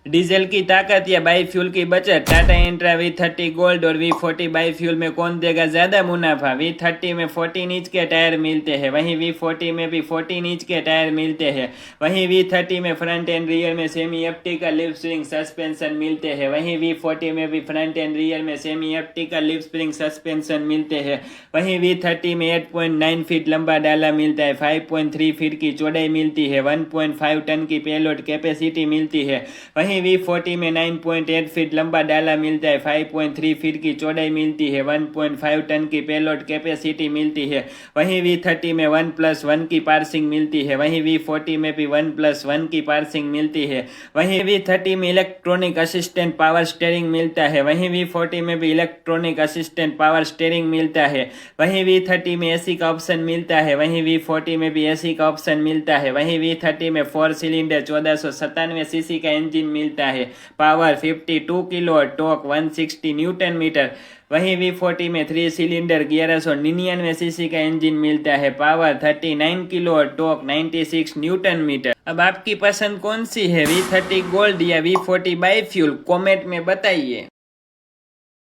Diesel की ताकत या बाईफ्यूल की बचत, टाटा इंट्रा V30 गोल्ड और V40 बाईफ्यूल में कौन देगा ज्यादा मुनाफा। V30 में 14 इंच के टायर मिलते हैं, वहीं V40 में भी 14 इंच के टायर मिलते हैं। वहीं V30 में फ्रंट एंड रियर में semi optical lip spring suspension मिलते हैं। वहीं V40 में भी फ्रंट एंड रियर में semi optical lip spring suspension मिलते हैं। वहीं V30 में 8.9 फीट लंबा डाला मिलता है, 5.3 फीट की चौड़ाई मिलती है, 1.5 टन की पेलोड कैपेसिटी मिलती है। वहीं V40 में 9.8 फीट लंबा डाला मिलता है, 5.3 फीट की चौड़ाई मिलती है, 1.5 टन की पेलोड कैपेसिटी मिलती है। वहीं V30 में 1+1 की पार्सिंग मिलती है। वहीं V40 में भी 1+1 की पार्सिंग मिलती है। वहीं V30 में इलेक्ट्रॉनिक असिस्टेंट पावर स्टीयरिंग मिलता है। वहीं V40 में भी इलेक्ट्रॉनिक असिस्टेंट पावर स्टीयरिंग मिलता है। वहीं V30 में एसी का ऑप्शन मिलता है। वहीं V40 में भी एसी का ऑप्शन मिलता है। वहीं V30 में 4 सिलेंडर 1497 सीसी का इंजन मिलता है, power 52 kilo, torque 160 newton metre. वहीं V40 में 3 सिलेंडर 1199 सीसी का इंजन मिलता है, पावर 39 किलो और टॉर्क 96 न्यूटन मीटर। अब आपकी पसंद कौन सी है, V30 गोल्ड या V40 बाईफ्यूल? कमेंट में बताइए।